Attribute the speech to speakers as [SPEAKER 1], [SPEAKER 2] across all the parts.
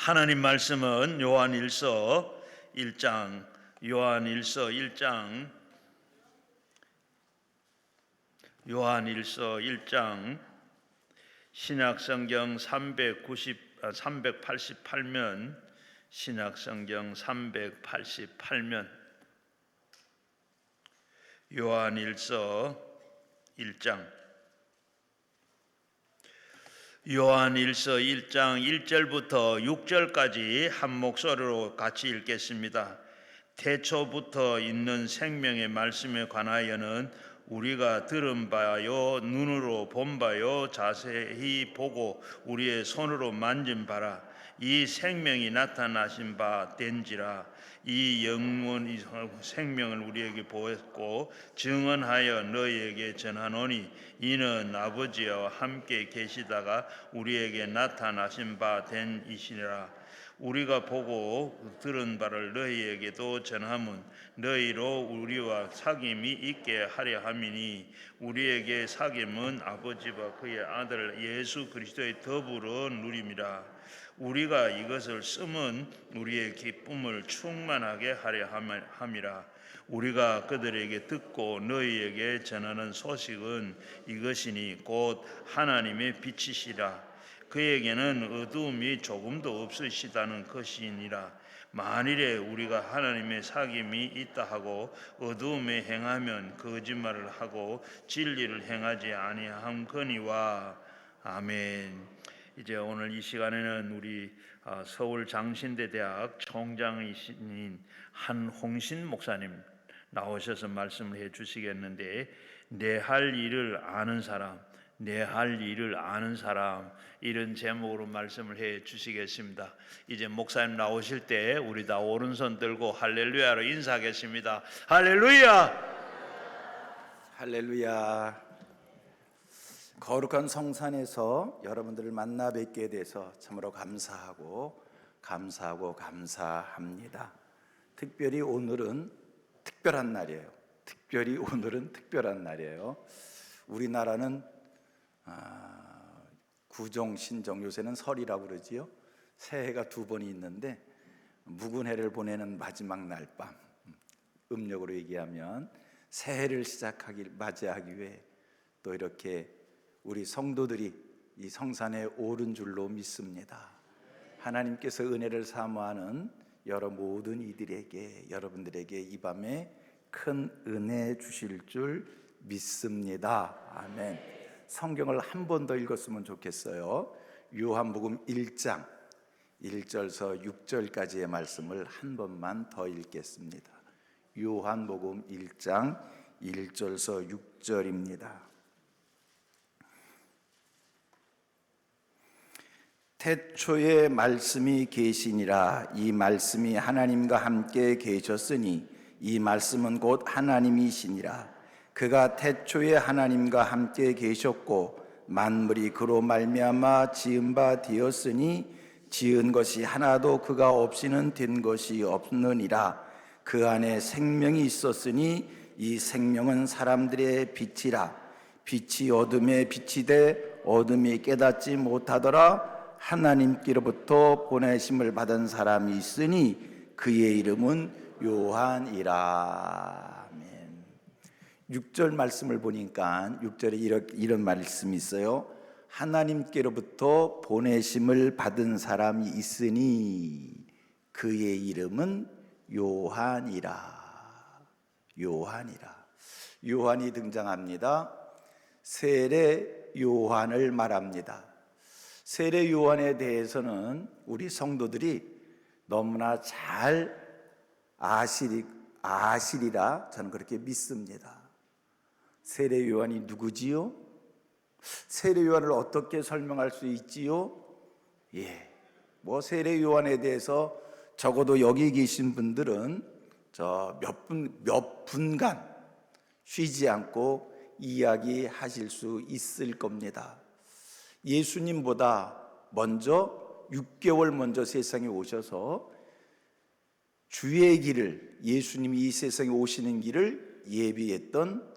[SPEAKER 1] 하나님 말씀은 요한일서 1장, 요한일서 1장 신약성경 388면, 신약성경 388면, 요한일서 1장, 요한일서 1장 1절부터 6절까지 한 목소리로 같이 읽겠습니다. 태초부터 있는 생명의 말씀에 관하여는 우리가 들은 바요, 눈으로 본 바요, 자세히 보고 우리의 손으로 만진 바라. 이 생명이 나타나신 바 된지라. 이 영원히 생명을 우리에게 보였고 증언하여 너희에게 전하노니 이는 아버지와 함께 계시다가 우리에게 나타나신 바 된 이시니라. 우리가 보고 들은 바를 너희에게도 전함은 너희로 우리와 사귐이 있게 하려 함이니 우리에게 사귐은 아버지와 그의 아들 예수 그리스도의 더불어 누림이라. 우리가 이것을 쓰면 우리의 기쁨을 충만하게 하려 함이라. 우리가 그들에게 듣고 너희에게 전하는 소식은 이것이니 곧 하나님의 빛이시라. 그에게는 어두움이 조금도 없으시다는 것이니라. 만일에 우리가 하나님의 사귐이 있다 하고 어두움에 행하면 거짓말을 하고 진리를 행하지 아니함거니와. 아멘. 이제 오늘 이 시간에는 우리 서울 장신대대학 총장이신 한홍신 목사님 나오셔서 말씀을 해 주시겠는데, 내 할 일을 아는 사람, 내 할 일을 아는 사람, 이런 제목으로 말씀을 해 주시겠습니다. 이제 목사님 나오실 때 우리 다 오른손 들고 할렐루야로 인사하겠습니다. 할렐루야!
[SPEAKER 2] 할렐루야. 거룩한 성산에서 여러분들을 만나 뵙게 돼서 참으로 감사합니다. 특별히 오늘은 특별한 날이에요. 우리나라는 구정, 신정, 요새는 설이라고 그러지요. 새해가 두 번이 있는데 묵은 해를 보내는 마지막 날 밤, 음력으로 얘기하면 새해를 맞이하기 위해 또 이렇게 우리 성도들이 이 성산에 오른 줄로 믿습니다. 하나님께서 은혜를 사모하는 모든 이들에게, 여러분들에게 이 밤에 큰 은혜 주실 줄 믿습니다. 아멘. 성경을 한 번 더 읽었으면 좋겠어요. 요한복음 1장 1절서 6절까지의 말씀을 한 번만 더 읽겠습니다. 요한복음 1장 1절서 6절입니다. 태초에 말씀이 계시니라. 이 말씀이 하나님과 함께 계셨으니 이 말씀은 곧 하나님이시니라. 그가 태초에 하나님과 함께 계셨고 만물이 그로 말미암아 지은 바 되었으니 지은 것이 하나도 그가 없이는 된 것이 없느니라. 그 안에 생명이 있었으니 이 생명은 사람들의 빛이라. 빛이 어둠에 빛이 돼 어둠이 깨닫지 못하더라. 하나님께로부터 보내심을 받은 사람이 있으니 그의 이름은 요한이라. 아멘. 6절 말씀을 보니까 6절에 이런 말씀이 있어요. 하나님께로부터 보내심을 받은 사람이 있으니 그의 이름은 요한이라. 요한이 등장합니다. 세례 요한을 말합니다. 세례 요한에 대해서는 우리 성도들이 너무나 잘 아시리라 저는 그렇게 믿습니다. 세례 요한이 누구지요? 세례 요한을 어떻게 설명할 수 있지요? 세례 요한에 대해서 적어도 여기 계신 분들은 몇 분간 쉬지 않고 이야기하실 수 있을 겁니다. 예수님보다 먼저 6개월 먼저 세상에 오셔서 주의 길을, 예수님이 이 세상에 오시는 길을 예비했던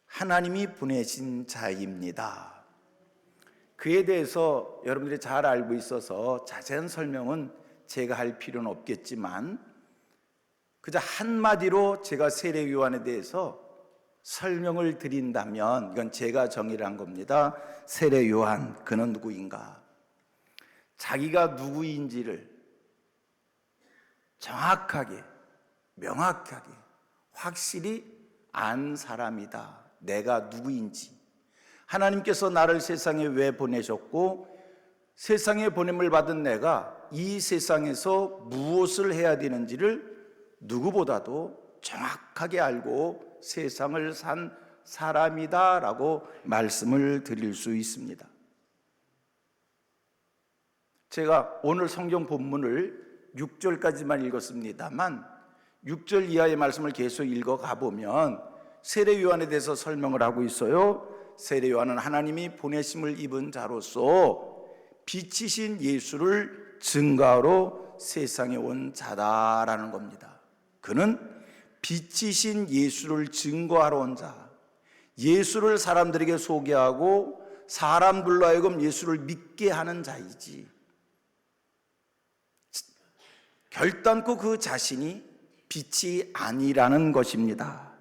[SPEAKER 2] 하나님이 보내신 자입니다. 그에 대해서 여러분들이 잘 알고 있어서 자세한 설명은 제가 할 필요는 없겠지만 그저 한마디로 제가 세례 요한에 대해서 설명을 드린다면, 이건 제가 정의를 한 겁니다. 세례 요한, 그는 누구인가? 자기가 누구인지를 정확하게, 명확하게, 확실히 안 사람이다. 내가 누구인지, 하나님께서 나를 세상에 왜 보내셨고 세상에 보냄을 받은 내가 이 세상에서 무엇을 해야 되는지를 누구보다도 정확하게 알고 세상을 산 사람이다 라고 말씀을 드릴 수 있습니다. 제가 오늘 성경 본문을 6절까지만 읽었습니다만 6절 이하의 말씀을 계속 읽어가 보면 세례 요한에 대해서 설명을 하고 있어요. 세례 요한은 하나님이 보내심을 입은 자로서 빛이신 예수를 증거하러 세상에 온 자다라는 겁니다. 그는 빛이신 예수를 증거하러 온 자, 예수를 사람들에게 소개하고 사람들로 하여금 예수를 믿게 하는 자이지, 결단코 그 자신이 빛이 아니라는 것입니다.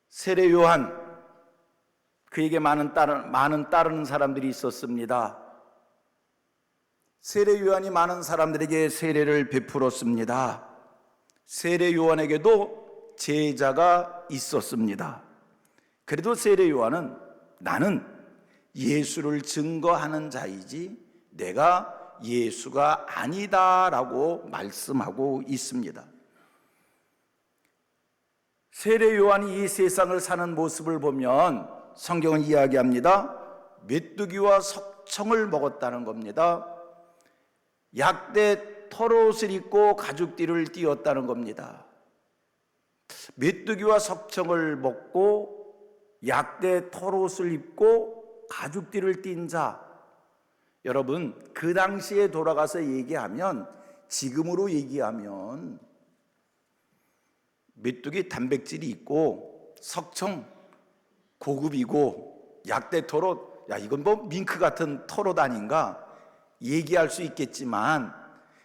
[SPEAKER 2] 세례 요한, 그에게 많은 따르는 사람들이 있었습니다. 세례 요한이 많은 사람들에게 세례를 베풀었습니다. 세례 요한에게도 제자가 있었습니다. 그래도 세례 요한은 나는 예수를 증거하는 자이지 내가 예수가 아니다라고 말씀하고 있습니다. 세례 요한이 이 세상을 사는 모습을 보면 성경은 이야기합니다. 메뚜기와 석청을 먹었다는 겁니다. 약대 털옷을 입고 가죽띠를 띄었다는 겁니다. 메뚜기와 석청을 먹고 약대 털옷을 입고 가죽띠를 띈 자, 여러분 그 당시에 돌아가서 얘기하면, 지금으로 얘기하면 메뚜기 단백질이 있고 석청 고급이고 약대 털옷, 야 이건 뭐 밍크 같은 털옷 아닌가 얘기할 수 있겠지만,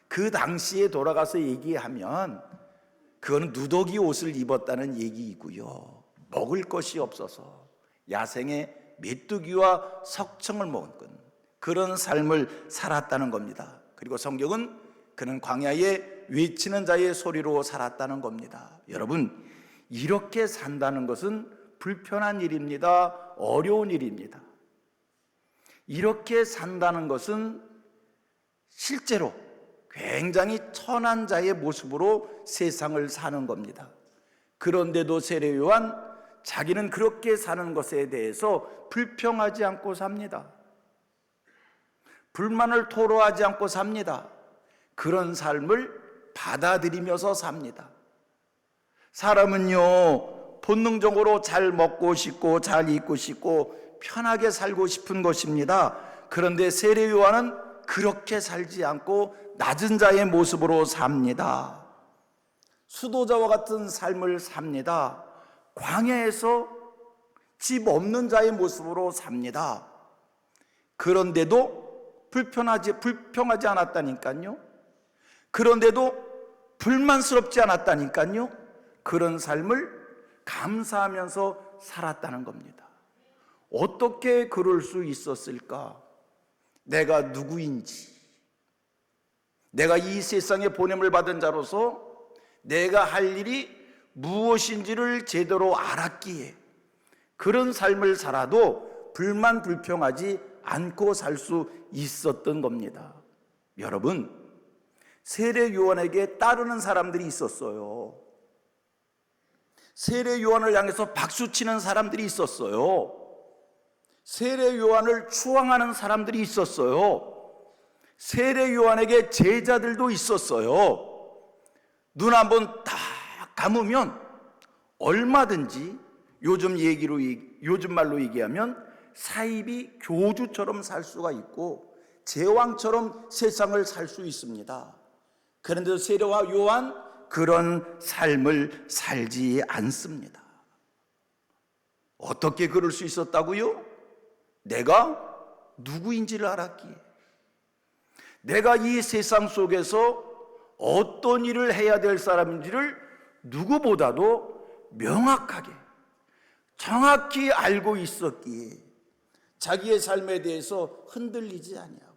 [SPEAKER 2] 그 당시에 돌아가서 얘기하면 그거는 누더기 옷을 입었다는 얘기이고요, 먹을 것이 없어서 야생의 메뚜기와 석청을 먹은 그런 삶을 살았다는 겁니다. 그리고 성경은 그는 광야에 외치는 자의 소리로 살았다는 겁니다. 여러분, 이렇게 산다는 것은 불편한 일입니다. 어려운 일입니다. 이렇게 산다는 것은 실제로 굉장히 천한 자의 모습으로 세상을 사는 겁니다. 그런데도 세례 요한, 자기는 그렇게 사는 것에 대해서 불평하지 않고 삽니다. 불만을 토로하지 않고 삽니다. 그런 삶을 받아들이면서 삽니다. 사람은요, 본능적으로 잘 먹고 싶고 잘 입고 싶고 편하게 살고 싶은 것입니다. 그런데 세례 요한은 그렇게 살지 않고 낮은 자의 모습으로 삽니다. 수도자와 같은 삶을 삽니다. 광야에서 집 없는 자의 모습으로 삽니다. 그런데도 불평하지 않았다니까요. 그런데도 불만스럽지 않았다니까요. 그런 삶을 감사하면서 살았다는 겁니다. 어떻게 그럴 수 있었을까? 내가 누구인지, 내가 이 세상에 보냄을 받은 자로서 내가 할 일이 무엇인지를 제대로 알았기에 그런 삶을 살아도 불평하지 않고 살 수 있었던 겁니다. 여러분, 세례 요한에게 따르는 사람들이 있었어요. 세례 요한을 향해서 박수치는 사람들이 있었어요. 세례 요한을 추앙하는 사람들이 있었어요. 세례 요한에게 제자들도 있었어요. 눈 한번 딱 감으면 얼마든지 요즘 말로 얘기하면 사이비 교주처럼 살 수가 있고 제왕처럼 세상을 살 수 있습니다. 그런데 세례 요한 그런 삶을 살지 않습니다. 어떻게 그럴 수 있었다고요? 내가 누구인지를 알았기에, 내가 이 세상 속에서 어떤 일을 해야 될 사람인지를 누구보다도 명확하게 정확히 알고 있었기에 자기의 삶에 대해서 흔들리지 아니하고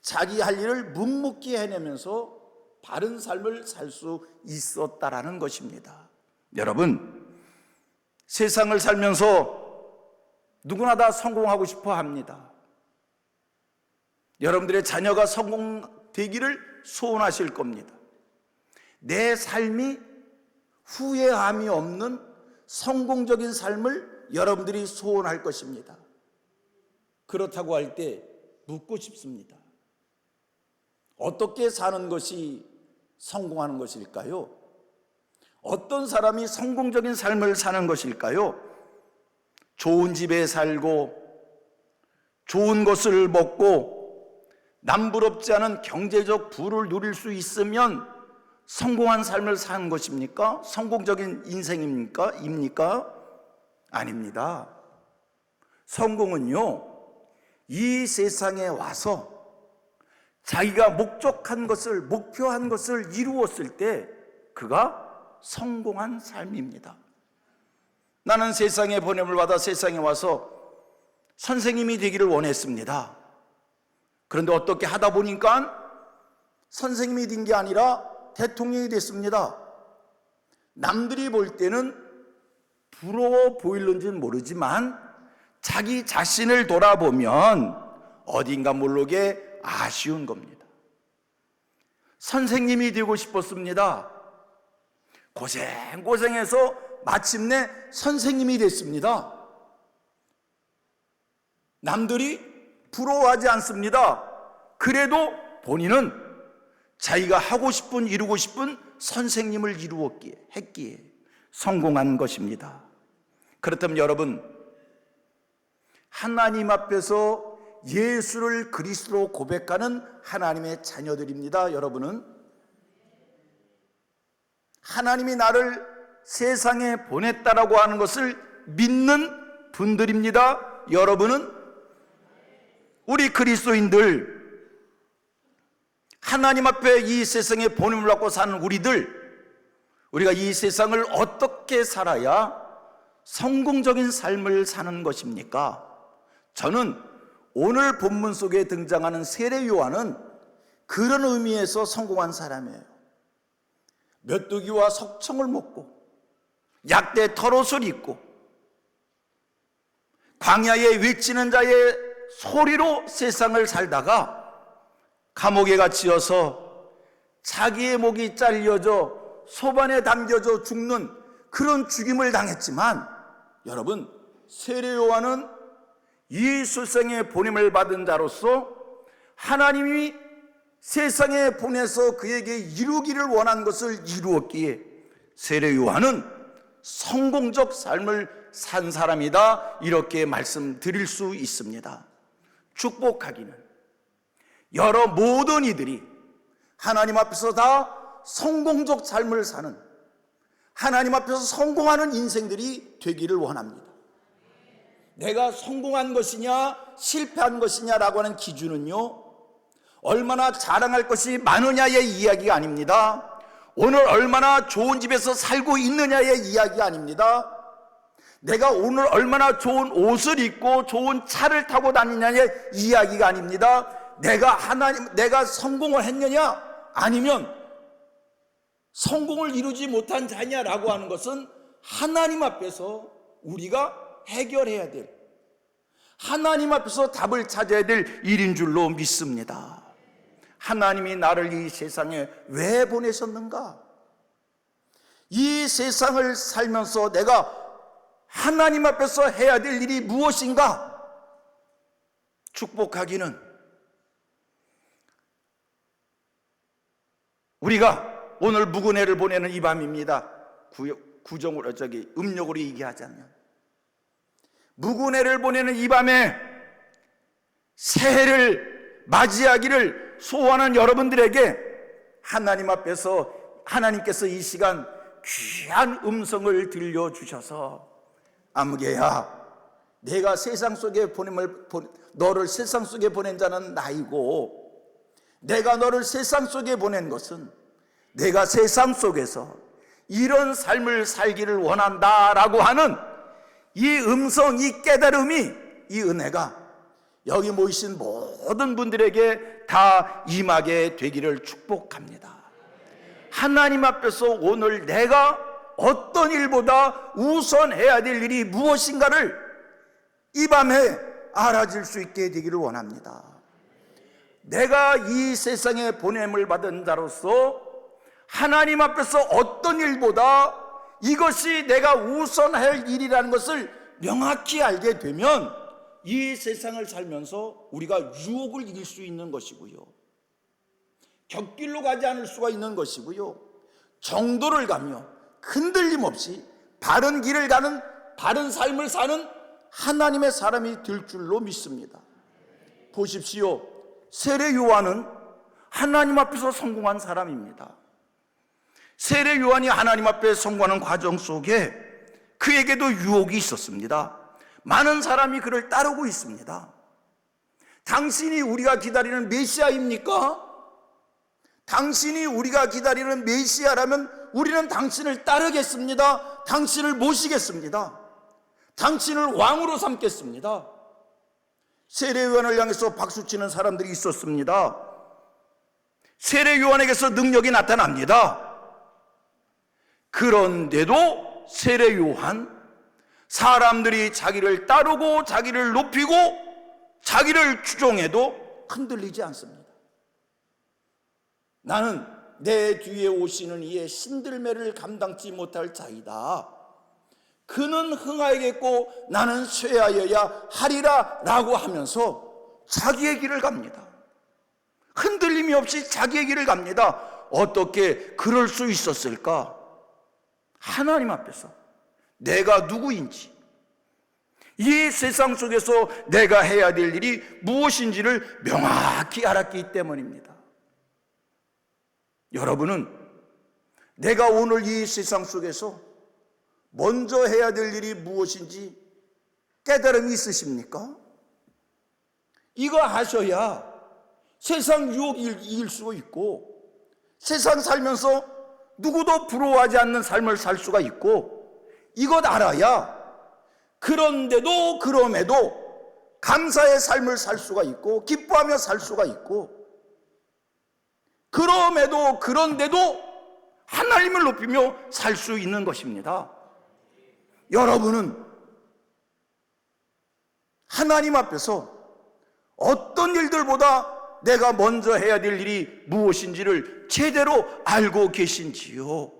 [SPEAKER 2] 자기 할 일을 묵묵히 해내면서 바른 삶을 살 수 있었다라는 것입니다. 여러분, 세상을 살면서 누구나 다 성공하고 싶어 합니다. 여러분들의 자녀가 성공되기를 소원하실 겁니다. 내 삶이 후회함이 없는 성공적인 삶을 여러분들이 소원할 것입니다. 그렇다고 할 때 묻고 싶습니다. 어떻게 사는 것이 성공하는 것일까요? 어떤 사람이 성공적인 삶을 사는 것일까요? 좋은 집에 살고 좋은 것을 먹고 남부럽지 않은 경제적 부를 누릴 수 있으면 성공한 삶을 사는 것입니까? 성공적인 인생입니까? 아닙니다. 성공은요, 이 세상에 와서 자기가 목적한 것을, 목표한 것을 이루었을 때 그가 성공한 삶입니다. 나는 세상에 보냄을 받아 세상에 와서 선생님이 되기를 원했습니다. 그런데 어떻게 하다 보니까 선생님이 된 게 아니라 대통령이 됐습니다. 남들이 볼 때는 부러워 보일는지는 모르지만 자기 자신을 돌아보면 어딘가 모르게 아쉬운 겁니다. 선생님이 되고 싶었습니다. 고생해서 마침내 선생님이 됐습니다. 남들이 부러워하지 않습니다. 그래도 본인은 자기가 하고 싶은, 이루고 싶은 선생님을 했기에 성공한 것입니다. 그렇다면 여러분, 하나님 앞에서 예수를 그리스도로 고백하는 하나님의 자녀들입니다. 여러분은 하나님이 나를 세상에 보냈다라고 하는 것을 믿는 분들입니다. 여러분은 우리 그리스도인들, 하나님 앞에 이 세상에 보냄을 받고 사는 우리가 이 세상을 어떻게 살아야 성공적인 삶을 사는 것입니까? 저는 오늘 본문 속에 등장하는 세례 요한은 그런 의미에서 성공한 사람이에요. 메뚜기와 석청을 먹고 약대 털옷을 입고 광야에 외치는 자의 소리로 세상을 살다가 감옥에 갇혀서 자기의 목이 잘려져 소반에 담겨져 죽는 그런 죽임을 당했지만, 여러분, 세례 요한은 이 세상에 보냄을 받은 자로서 하나님이 세상에 보내서 그에게 이루기를 원한 것을 이루었기에 세례 요한은 성공적 삶을 산 사람이다, 이렇게 말씀드릴 수 있습니다. 축복하기는 여러 모든 이들이 하나님 앞에서 다 성공적 삶을 사는, 하나님 앞에서 성공하는 인생들이 되기를 원합니다. 내가 성공한 것이냐 실패한 것이냐라고 하는 기준은요, 얼마나 자랑할 것이 많으냐의 이야기가 아닙니다. 오늘 얼마나 좋은 집에서 살고 있느냐의 이야기 아닙니다. 내가 오늘 얼마나 좋은 옷을 입고 좋은 차를 타고 다니냐의 이야기가 아닙니다. 내가 성공을 했느냐 아니면 성공을 이루지 못한 자냐라고 하는 것은 하나님 앞에서 우리가 해결해야 될, 하나님 앞에서 답을 찾아야 될 일인 줄로 믿습니다. 하나님이 나를 이 세상에 왜 보내셨는가? 이 세상을 살면서 내가 하나님 앞에서 해야 될 일이 무엇인가? 축복하기는 우리가 오늘 묵은회를 보내는 이 밤입니다. 음력으로 얘기하자면 묵은회를 보내는 이 밤에 새해를 맞이하기를 소원하는 여러분들에게 하나님 앞에서 하나님께서 이 시간 귀한 음성을 들려주셔서 아무개야, 내가 세상 속에 너를 세상 속에 보낸 자는 나이고, 내가 너를 세상 속에 보낸 것은 내가 세상 속에서 이런 삶을 살기를 원한다라고 하는 이 음성, 이 깨달음이, 이 은혜가 여기 모이신 모든 분들에게 다 임하게 되기를 축복합니다. 하나님 앞에서 오늘 내가 어떤 일보다 우선해야 될 일이 무엇인가를 이 밤에 알아질 수 있게 되기를 원합니다. 내가 이 세상에 보냄을 받은 자로서 하나님 앞에서 어떤 일보다 이것이 내가 우선할 일이라는 것을 명확히 알게 되면 이 세상을 살면서 우리가 유혹을 이길 수 있는 것이고요, 곁길로 가지 않을 수가 있는 것이고요, 정도를 가며 흔들림 없이 바른 길을 가는, 바른 삶을 사는 하나님의 사람이 될 줄로 믿습니다. 보십시오, 세례 요한은 하나님 앞에서 성공한 사람입니다. 세례 요한이 하나님 앞에 성공하는 과정 속에 그에게도 유혹이 있었습니다. 많은 사람이 그를 따르고 있습니다. 당신이 우리가 기다리는 메시아입니까? 당신이 우리가 기다리는 메시아라면 우리는 당신을 따르겠습니다. 당신을 모시겠습니다. 당신을 왕으로 삼겠습니다. 세례 요한을 향해서 박수치는 사람들이 있었습니다. 세례 요한에게서 능력이 나타납니다. 그런데도 세례 요한, 사람들이 자기를 따르고 자기를 높이고 자기를 추종해도 흔들리지 않습니다. 나는 내 뒤에 오시는 이의 신들매를 감당치 못할 자이다. 그는 흥하여야겠고 나는 쇠하여야 하리라 라고 하면서 자기의 길을 갑니다. 흔들림이 없이 자기의 길을 갑니다. 어떻게 그럴 수 있었을까? 하나님 앞에서 내가 누구인지, 이 세상 속에서 내가 해야 될 일이 무엇인지를 명확히 알았기 때문입니다. 여러분은 내가 오늘 이 세상 속에서 먼저 해야 될 일이 무엇인지 깨달음이 있으십니까? 이거 하셔야 세상 유혹을 이길 수 있고, 세상 살면서 누구도 부러워하지 않는 삶을 살 수가 있고, 이것 알아야 그런데도 그럼에도 감사의 삶을 살 수가 있고, 기뻐하며 살 수가 있고, 그럼에도 그런데도 하나님을 높이며 살 수 있는 것입니다. 여러분은 하나님 앞에서 어떤 일들보다 내가 먼저 해야 될 일이 무엇인지를 제대로 알고 계신지요?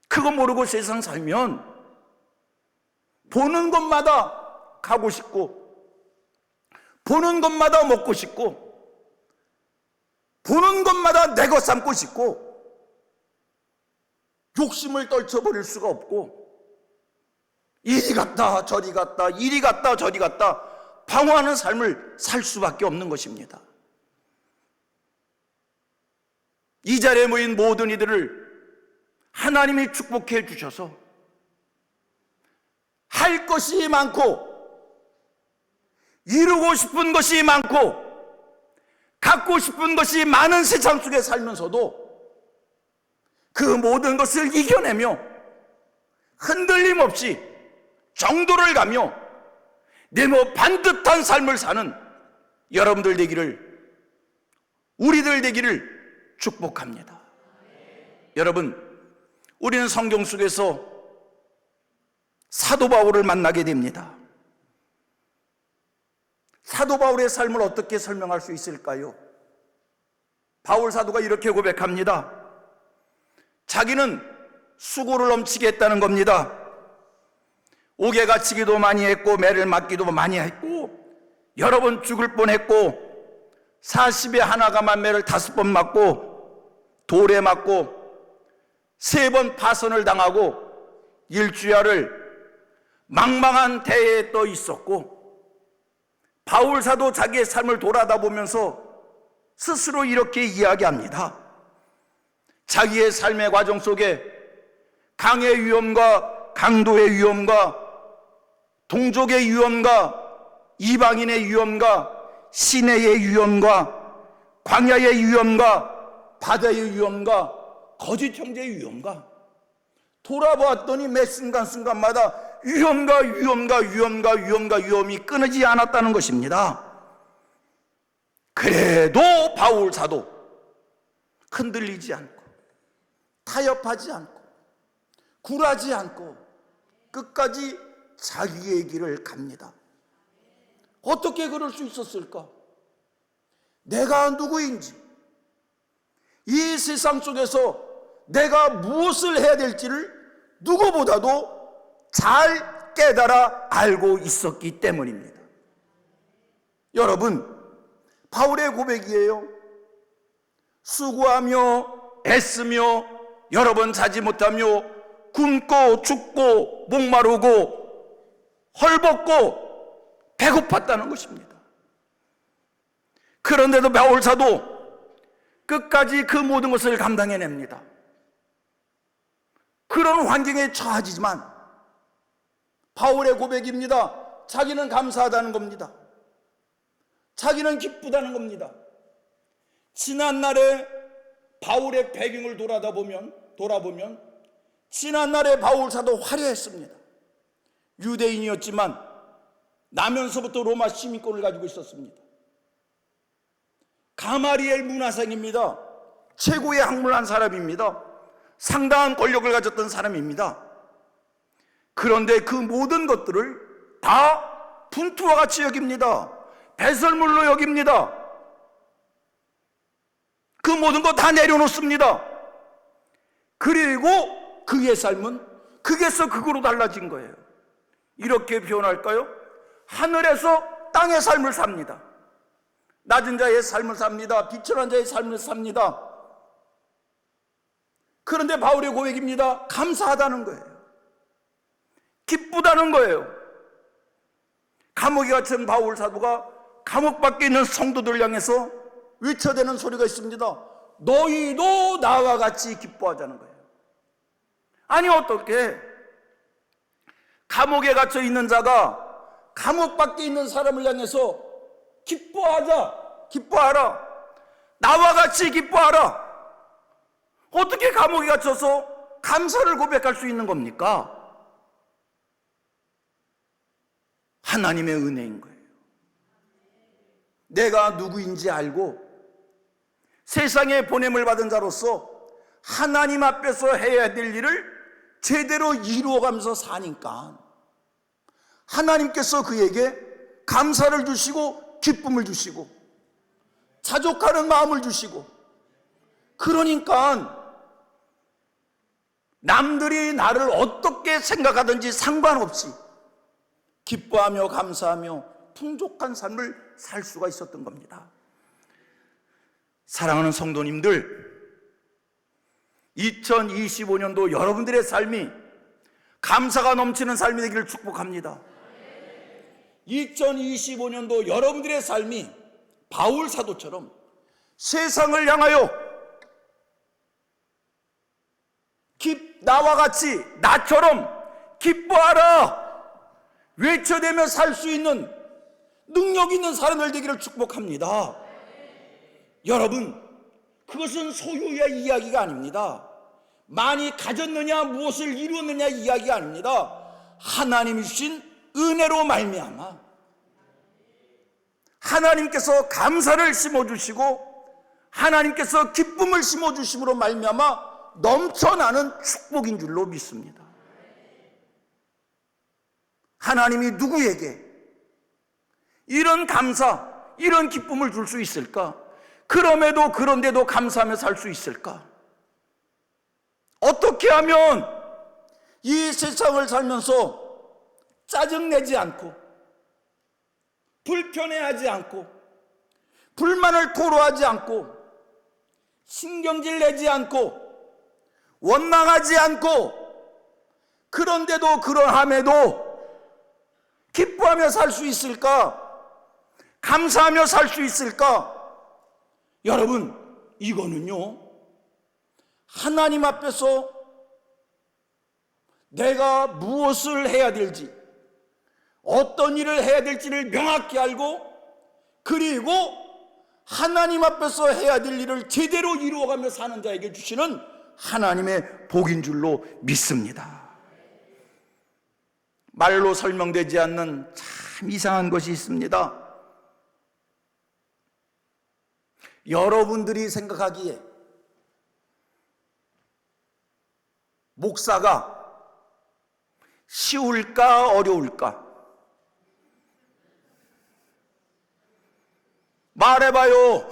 [SPEAKER 2] 그거 모르고 세상 살면 보는 것마다 가고 싶고, 보는 것마다 먹고 싶고, 보는 것마다 내 것 삼고 싶고, 욕심을 떨쳐버릴 수가 없고, 이리 갔다 저리 갔다, 이리 갔다 저리 갔다 방황하는 삶을 살 수밖에 없는 것입니다. 이 자리에 모인 모든 이들을 하나님이 축복해 주셔서 할 것이 많고, 이루고 싶은 것이 많고, 갖고 싶은 것이 많은 세상 속에 살면서도 그 모든 것을 이겨내며 흔들림 없이 정도를 가며 내모 반듯한 삶을 사는 여러분들 되기를, 우리들 되기를 축복합니다. 여러분, 우리는 성경 속에서 사도 바울을 만나게 됩니다. 사도 바울의 삶을 어떻게 설명할 수 있을까요? 바울 사도가 이렇게 고백합니다. 자기는 수고를 넘치게 했다는 겁니다. 옥에 갇히기도 많이 했고, 매를 맞기도 많이 했고, 여러 번 죽을 뻔했고, 40에 하나가 만매를 5번 맞고, 돌에 맞고, 3번 파선을 당하고, 일주야를 망망한 대회에 떠 있었고, 바울 사도 자기의 삶을 돌아다 보면서 스스로 이렇게 이야기합니다. 자기의 삶의 과정 속에 강의 위험과 강도의 위험과 동족의 위험과 이방인의 위험과 시내의 위험과 광야의 위험과 바다의 위험과 거짓 형제의 위험과 돌아보았더니 매 순간순간마다 위험이 끊이지 않았다는 것입니다. 그래도 바울 사도 흔들리지 않고 타협하지 않고 굴하지 않고 끝까지 자기의 길을 갑니다. 어떻게 그럴 수 있었을까? 내가 누구인지, 이 세상 속에서 내가 무엇을 해야 될지를 누구보다도 잘 깨달아 알고 있었기 때문입니다. 여러분, 바울의 고백이에요. 수고하며 애쓰며 여러 번 자지 못하며 굶고 죽고 목마르고 헐벗고 배고팠다는 것입니다. 그런데도 바울 사도 끝까지 그 모든 것을 감당해냅니다. 그런 환경에 처하지만 바울의 고백입니다. 자기는 감사하다는 겁니다. 자기는 기쁘다는 겁니다. 지난날에 바울의 배경을 돌아보면 지난날에 바울 사도 화려했습니다. 유대인이었지만 나면서부터 로마 시민권을 가지고 있었습니다. 가마리엘 문화생입니다. 최고의 학문한 사람입니다. 상당한 권력을 가졌던 사람입니다. 그런데 그 모든 것들을 다 분투와 같이 여깁니다. 배설물로 여깁니다. 그 모든 거 다 내려놓습니다. 그리고 그의 삶은 극에서 극으로 달라진 거예요. 이렇게 표현할까요? 하늘에서 땅의 삶을 삽니다. 낮은 자의 삶을 삽니다. 비천한 자의 삶을 삽니다. 그런데 바울의 고백입니다. 감사하다는 거예요. 기쁘다는 거예요. 감옥에 갇힌 바울 사도가 감옥 밖에 있는 성도들 향해서 외쳐대는 소리가 있습니다. 너희도 나와 같이 기뻐하자는 거예요. 아니, 어떻게 감옥에 갇혀 있는 자가 감옥 밖에 있는 사람을 향해서 기뻐하라, 나와 같이 기뻐하라, 어떻게 감옥에 갇혀서 감사를 고백할 수 있는 겁니까? 하나님의 은혜인 거예요. 내가 누구인지 알고 세상에 보냄을 받은 자로서 하나님 앞에서 해야 될 일을 제대로 이루어가면서 사니까 하나님께서 그에게 감사를 주시고 기쁨을 주시고 자족하는 마음을 주시고, 그러니까 남들이 나를 어떻게 생각하든지 상관없이 기뻐하며 감사하며 풍족한 삶을 살 수가 있었던 겁니다. 사랑하는 성도님들, 2025년도 여러분들의 삶이 감사가 넘치는 삶이 되기를 축복합니다. 2025년도 여러분들의 삶이 바울 사도처럼 세상을 향하여 나와 같이 나처럼 기뻐하라 외쳐대며 살 수 있는 능력 있는 사람들 되기를 축복합니다. 여러분, 그것은 소유의 이야기가 아닙니다. 많이 가졌느냐 무엇을 이루었느냐 이야기가 아닙니다. 하나님이 주신 은혜로 말미암아 하나님께서 감사를 심어주시고 하나님께서 기쁨을 심어주심으로 말미암아 넘쳐나는 축복인 줄로 믿습니다. 하나님이 누구에게 이런 감사, 이런 기쁨을 줄 수 있을까? 그런데도 감사하며 살 수 있을까? 어떻게 하면 이 세상을 살면서 짜증내지 않고 불편해하지 않고 불만을 토로하지 않고 신경질 내지 않고 원망하지 않고 그런데도 그러함에도 기뻐하며 살 수 있을까? 감사하며 살 수 있을까? 여러분, 이거는요 하나님 앞에서 내가 무엇을 해야 될지, 어떤 일을 해야 될지를 명확히 알고, 그리고 하나님 앞에서 해야 될 일을 제대로 이루어가며 사는 자에게 주시는 하나님의 복인 줄로 믿습니다. 말로 설명되지 않는 참 이상한 것이 있습니다. 여러분들이 생각하기에 목사가 쉬울까 어려울까? 말해봐요.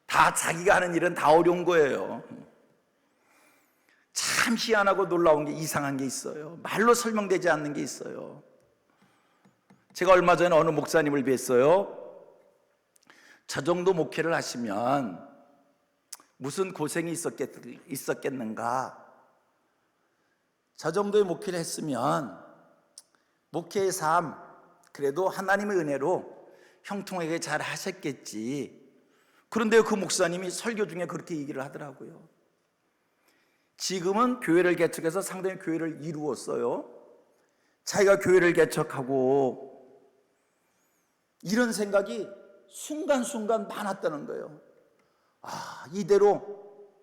[SPEAKER 2] 다 자기가 하는 일은 다 어려운 거예요. 참 희한하고 놀라운 게, 이상한 게 있어요. 말로 설명되지 않는 게 있어요. 제가 얼마 전에 어느 목사님을 뵀어요. 저 정도 목회를 하시면 무슨 고생이 있었겠는가? 저 정도의 목회를 했으면 목회의 삶, 그래도 하나님의 은혜로 형통하게 잘 하셨겠지. 그런데 그 목사님이 설교 중에 그렇게 얘기를 하더라고요. 지금은 교회를 개척해서 상당히 교회를 이루었어요. 자기가 교회를 개척하고 이런 생각이 순간순간 많았다는 거예요. 아, 이대로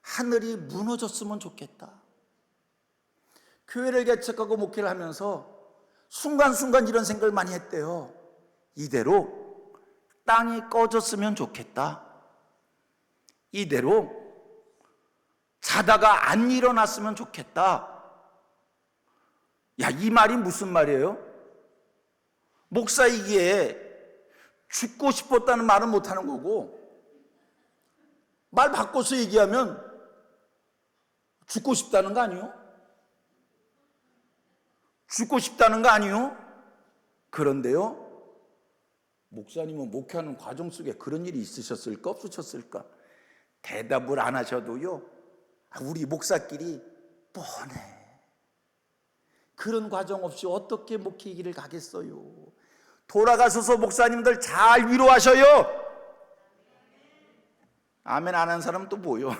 [SPEAKER 2] 하늘이 무너졌으면 좋겠다. 교회를 개척하고 목회를 하면서 순간순간 이런 생각을 많이 했대요. 이대로 땅이 꺼졌으면 좋겠다. 이대로 자다가 안 일어났으면 좋겠다. 야, 이 말이 무슨 말이에요? 목사이기에 죽고 싶었다는 말은 못하는 거고, 말 바꿔서 얘기하면 죽고 싶다는 거 아니요? 죽고 싶다는 거 아니요? 그런데요, 목사님은 목회하는 과정 속에 그런 일이 있으셨을까 없으셨을까? 대답을 안 하셔도요, 우리 목사끼리 뻔해. 그런 과정 없이 어떻게 목회 길을 가겠어요? 돌아가셔서 목사님들 잘 위로하셔요. 아멘 안 하는 사람은 또 뭐요?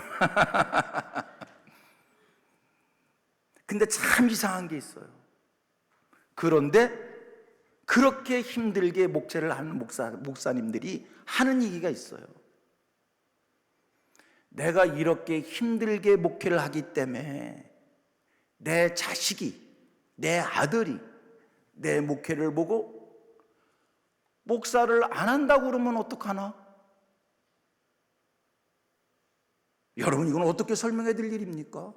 [SPEAKER 2] 근데 참 이상한 게 있어요. 그런데 그렇게 힘들게 목회를 하는 목사님들이 하는 얘기가 있어요. 내가 이렇게 힘들게 목회를 하기 때문에 내 자식이, 내 아들이 내 목회를 보고 목사를 안 한다고 그러면 어떡하나? 여러분, 이건 어떻게 설명해 드릴 일입니까?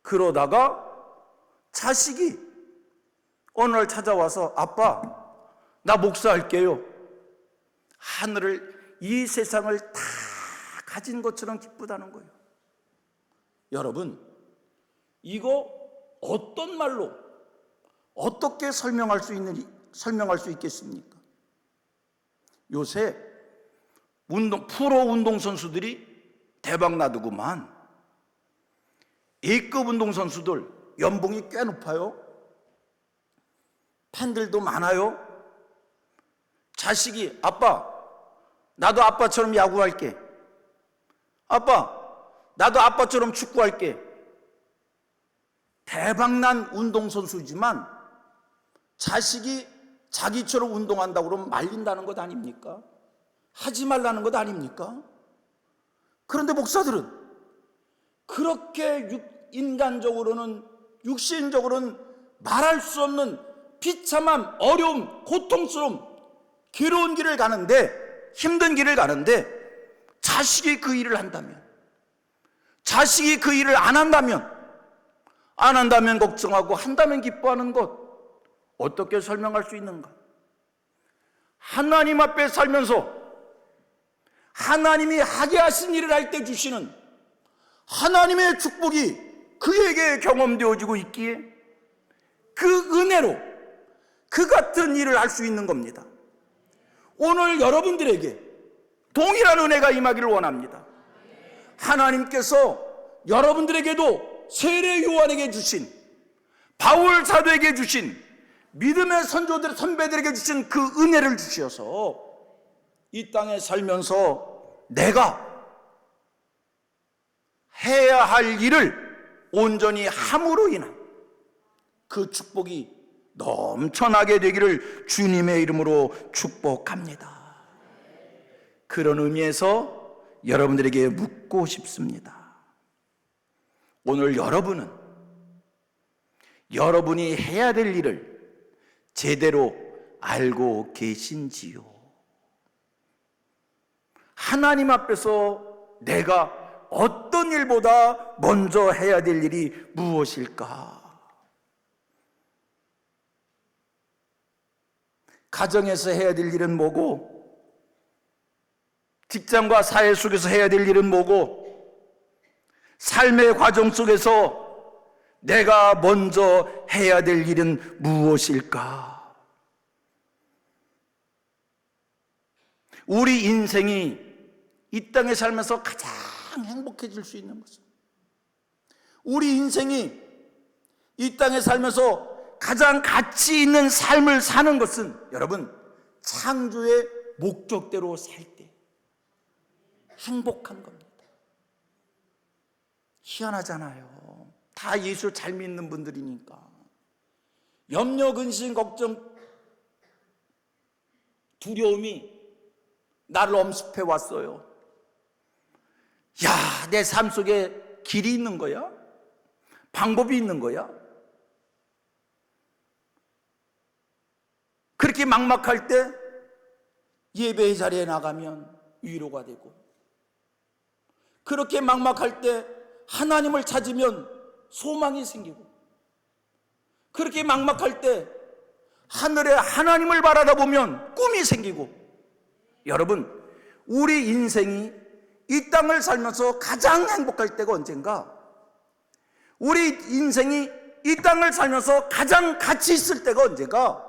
[SPEAKER 2] 그러다가 자식이 어느 날 찾아와서, 아빠, 나 목사할게요. 하늘을, 이 세상을 다 가진 것처럼 기쁘다는 거예요. 여러분, 이거 어떤 말로 어떻게 설명할 수 있겠습니까? 요새 프로 운동선수들이 대박 나더구만. A급 운동선수들 연봉이 꽤 높아요. 팬들도 많아요. 자식이, 아빠, 나도 아빠처럼 야구할게. 아빠, 나도 아빠처럼 축구할게. 대박난 운동선수지만 자식이 자기처럼 운동한다고 그러면 말린다는 것 아닙니까? 하지 말라는 것 아닙니까? 그런데 목사들은 그렇게 인간적으로는, 육신적으로는 말할 수 없는 비참함, 어려움, 고통스러움, 괴로운 길을 가는데, 힘든 길을 가는데, 자식이 그 일을 한다면, 자식이 그 일을 안 한다면 걱정하고 한다면 기뻐하는 것, 어떻게 설명할 수 있는가? 하나님 앞에 살면서 하나님이 하게 하신 일을 할 때 주시는 하나님의 축복이 그에게 경험되어지고 있기에 그 은혜로 그 같은 일을 할 수 있는 겁니다. 오늘 여러분들에게 동일한 은혜가 임하기를 원합니다. 하나님께서 여러분들에게도 세례 요한에게 주신, 바울 사도에게 주신, 믿음의 선배들에게 주신 그 은혜를 주셔서 이 땅에 살면서 내가 해야 할 일을 온전히 함으로 인한 그 축복이 넘쳐나게 되기를 주님의 이름으로 축복합니다. 그런 의미에서 여러분들에게 묻고 싶습니다. 오늘 여러분은 여러분이 해야 될 일을 제대로 알고 계신지요? 하나님 앞에서 내가 어떤 일보다 먼저 해야 될 일이 무엇일까? 가정에서 해야 될 일은 뭐고, 직장과 사회 속에서 해야 될 일은 뭐고, 삶의 과정 속에서 내가 먼저 해야 될 일은 무엇일까? 우리 인생이 이 땅에 살면서 가장 행복해질 수 있는 것은, 우리 인생이 이 땅에 살면서 가장 가치 있는 삶을 사는 것은 여러분, 창조의 목적대로 살 때 행복한 겁니다. 희한하잖아요. 다 예수 잘 믿는 분들이니까. 염려, 근심, 걱정, 두려움이 나를 엄습해 왔어요. 야, 내 삶 속에 길이 있는 거야? 방법이 있는 거야? 그렇게 막막할 때 예배의 자리에 나가면 위로가 되고, 그렇게 막막할 때 하나님을 찾으면 소망이 생기고, 그렇게 막막할 때 하늘에 하나님을 바라다 보면 꿈이 생기고, 여러분, 우리 인생이 이 땅을 살면서 가장 행복할 때가 언젠가? 우리 인생이 이 땅을 살면서 가장 가치 있을 때가 언젠가?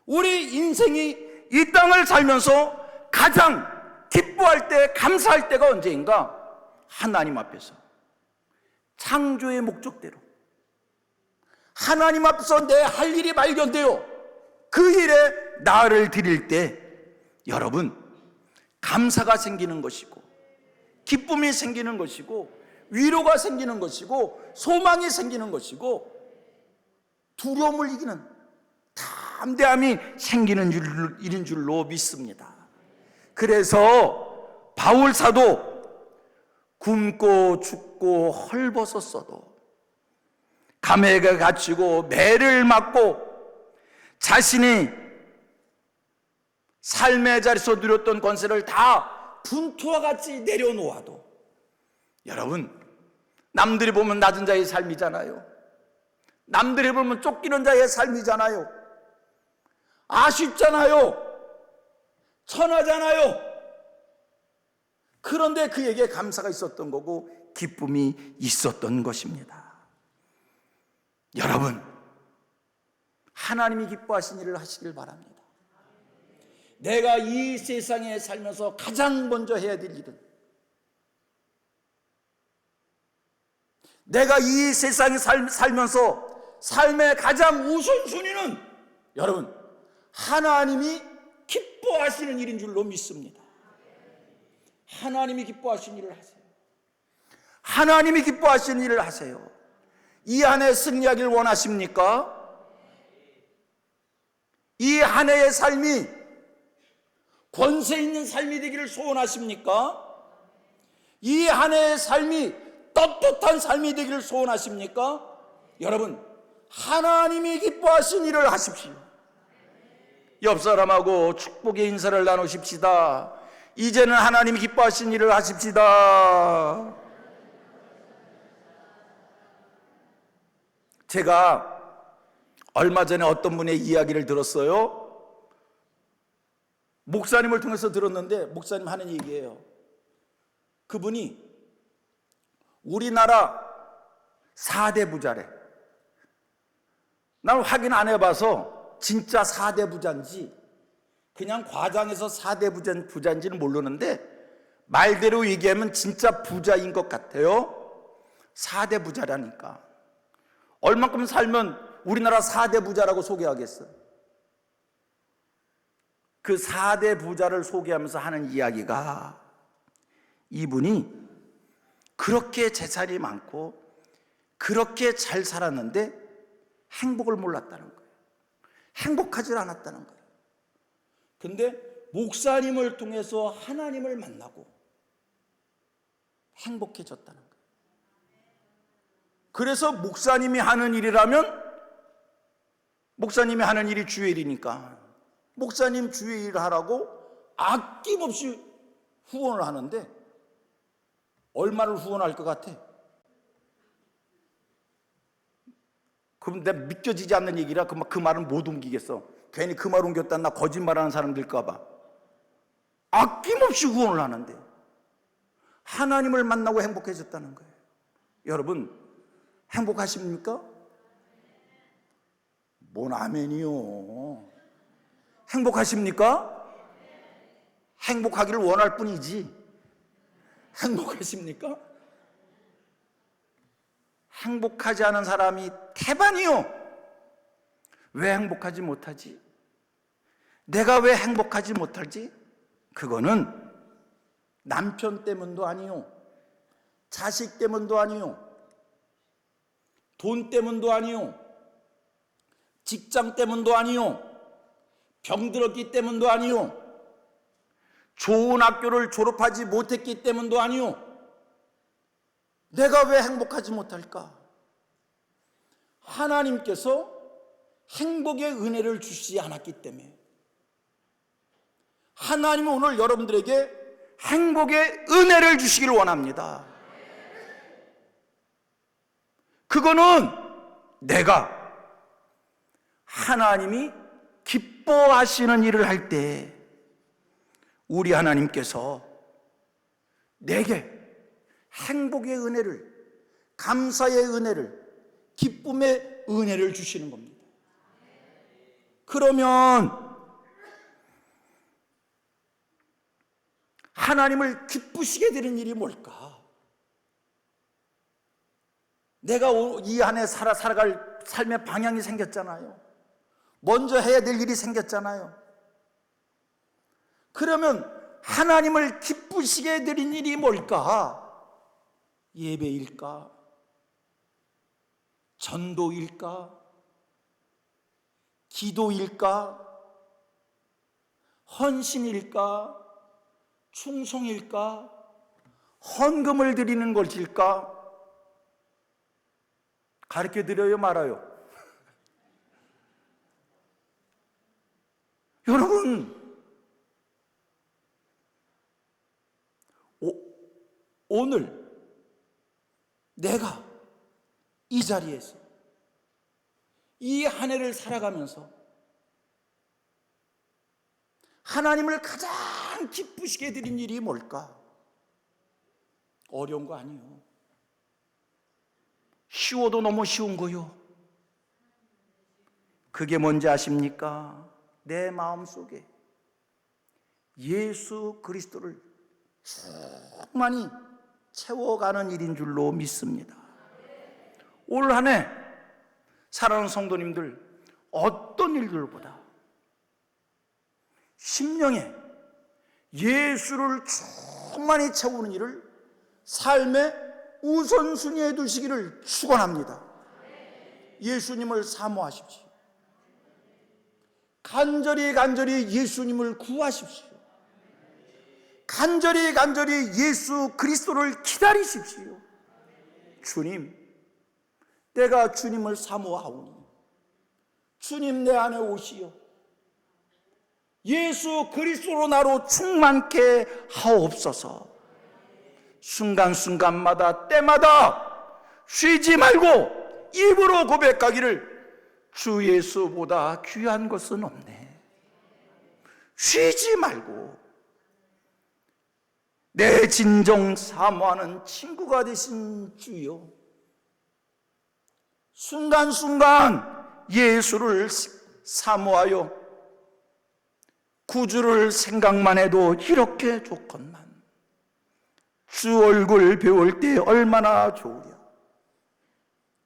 [SPEAKER 2] 우리 인생이 이 땅을 살면서 가장 기뻐할 때, 감사할 때가 언제인가? 하나님 앞에서 창조의 목적대로 하나님 앞에서 내 할 일이 발견되어 그 일에 나를 드릴 때 여러분, 감사가 생기는 것이고, 기쁨이 생기는 것이고, 위로가 생기는 것이고, 소망이 생기는 것이고, 두려움을 이기는 담대함이 생기는 일인 줄로 믿습니다. 그래서 바울 사도 굶고 죽고 헐벗었어도, 감회가 갇히고 매를 맞고 자신이 삶의 자리에서 누렸던 권세를 다 분투와 같이 내려놓아도, 여러분, 남들이 보면 낮은 자의 삶이잖아요. 남들이 보면 쫓기는 자의 삶이잖아요. 아쉽잖아요. 천하잖아요. 그런데 그에게 감사가 있었던 거고 기쁨이 있었던 것입니다. 여러분, 하나님이 기뻐하신 일을 하시길 바랍니다. 내가 이 세상에 살면서 가장 먼저 해야 될 일은, 내가 이 세상에 살면서 삶의 가장 우선순위는 여러분, 하나님이 기뻐하시는 일인 줄로 믿습니다. 하나님이 기뻐하시는 일을 하세요. 하나님이 기뻐하시는 일을 하세요. 이 한 해 승리하길 원하십니까? 이 한 해의 삶이 권세 있는 삶이 되기를 소원하십니까? 이 한 해의 삶이 떳떳한 삶이 되기를 소원하십니까? 여러분, 하나님이 기뻐하신 일을 하십시오. 옆 사람하고 축복의 인사를 나누십시다. 이제는 하나님이 기뻐하신 일을 하십시다. 제가 얼마 전에 어떤 분의 이야기를 들었어요. 목사님을 통해서 들었는데, 목사님 하는 얘기예요. 그분이 우리나라 4대 부자래. 난 확인 안 해봐서 진짜 4대 부자인지 그냥 과장해서 4대 부자인지는 모르는데, 말대로 얘기하면 진짜 부자인 것 같아요. 4대 부자라니까. 얼만큼 살면 우리나라 4대 부자라고 소개하겠어? 그 4대 부자를 소개하면서 하는 이야기가, 이분이 그렇게 재산이 많고 그렇게 잘 살았는데 행복을 몰랐다는 거예요. 행복하지 않았다는 거예요. 근데 목사님을 통해서 하나님을 만나고 행복해졌다는 거예요. 그래서 목사님이 하는 일이라면, 목사님이 하는 일이 주의 일이니까 목사님 주의 일을 하라고 아낌없이 후원을 하는데 얼마를 후원할 것 같아? 그럼 내가 믿겨지지 않는 얘기라 그 말은 못 옮기겠어. 괜히 그 말 옮겼다 나 거짓말하는 사람 될까 봐 아낌없이 후원을 하는데 하나님을 만나고 행복해졌다는 거예요. 여러분 행복하십니까? 뭔 아멘이요. 행복하십니까? 행복하기를 원할 뿐이지 행복하십니까? 행복하지 않은 사람이 태반이요. 왜 행복하지 못하지? 내가 왜 행복하지 못하지? 그거는 남편 때문도 아니요, 자식 때문도 아니요, 돈 때문도 아니요, 직장 때문도 아니요, 병들었기 때문도 아니요, 좋은 학교를 졸업하지 못했기 때문도 아니요. 내가 왜 행복하지 못할까? 하나님께서 행복의 은혜를 주시지 않았기 때문에. 하나님은 오늘 여러분들에게 행복의 은혜를 주시기를 원합니다. 그거는 내가 하나님이 기뻐하시는 일을 할 때 우리 하나님께서 내게 행복의 은혜를, 감사의 은혜를, 기쁨의 은혜를 주시는 겁니다. 그러면 하나님을 기쁘시게 되는 일이 뭘까? 내가 이 안에 살아갈 삶의 방향이 생겼잖아요. 먼저 해야 될 일이 생겼잖아요. 그러면 하나님을 기쁘시게 되는 일이 뭘까? 예배일까? 전도일까? 기도일까? 헌신일까? 충성일까? 헌금을 드리는 것일까? 가르쳐 드려요, 말아요? 여러분, 오늘 내가 이 자리에서 이 한 해를 살아가면서 하나님을 가장 기쁘시게 드린 일이 뭘까? 어려운 거 아니에요. 쉬워도 너무 쉬운 거요. 그게 뭔지 아십니까? 내 마음속에 예수 그리스도를 충만히 채워가는 일인 줄로 믿습니다. 올 한 해 사랑하는 성도님들, 어떤 일들보다 심령에 예수를 충만히 채우는 일을 삶의 우선순위에 두시기를 축원합니다. 예수님을 사모하십시오. 간절히 예수님을 구하십시오. 간절히 예수 그리스도를 기다리십시오. 주님, 내가 주님을 사모하오니 주님 내 안에 오시어 예수 그리스도로 나로 충만케 하옵소서. 순간순간마다 때마다 쉬지 말고 입으로 고백하기를 주 예수보다 귀한 것은 없네. 쉬지 말고 내 진정 사모하는 친구가 되신 주여, 순간순간 예수를 사모하여 구주를 생각만 해도 이렇게 좋건만 주 얼굴 배울 때 얼마나 좋으랴.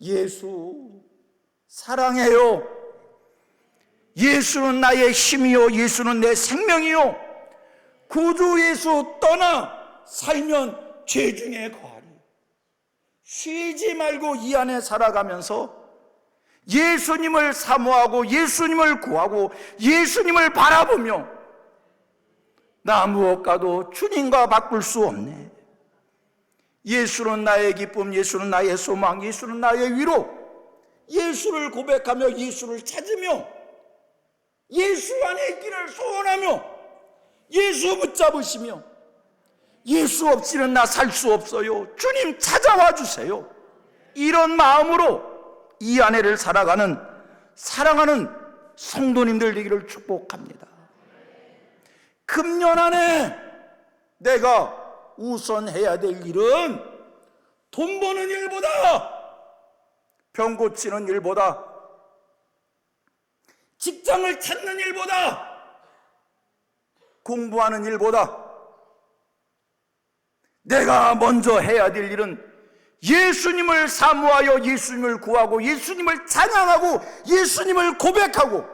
[SPEAKER 2] 예수 사랑해요. 예수는 나의 힘이요, 예수는 내 생명이요. 구주 예수 떠나 살면 죄 중에 거하리. 쉬지 말고 이 안에 살아가면서 예수님을 사모하고 예수님을 구하고 예수님을 바라보며 나 무엇과도 주님과 바꿀 수 없네. 예수는 나의 기쁨, 예수는 나의 소망, 예수는 나의 위로. 예수를 고백하며 예수를 찾으며 예수 안에 있기를 소원하며 예수 붙잡으시며 예수 없이는 나 살 수 없어요. 주님 찾아와 주세요. 이런 마음으로 이 안에를 살아가는 사랑하는 성도님들 되기를 축복합니다. 금년 안에 내가 우선 해야 될 일은 돈 버는 일보다, 병 고치는 일보다, 직장을 찾는 일보다, 공부하는 일보다 내가 먼저 해야 될 일은 예수님을 사모하여 예수님을 구하고 예수님을 찬양하고 예수님을 고백하고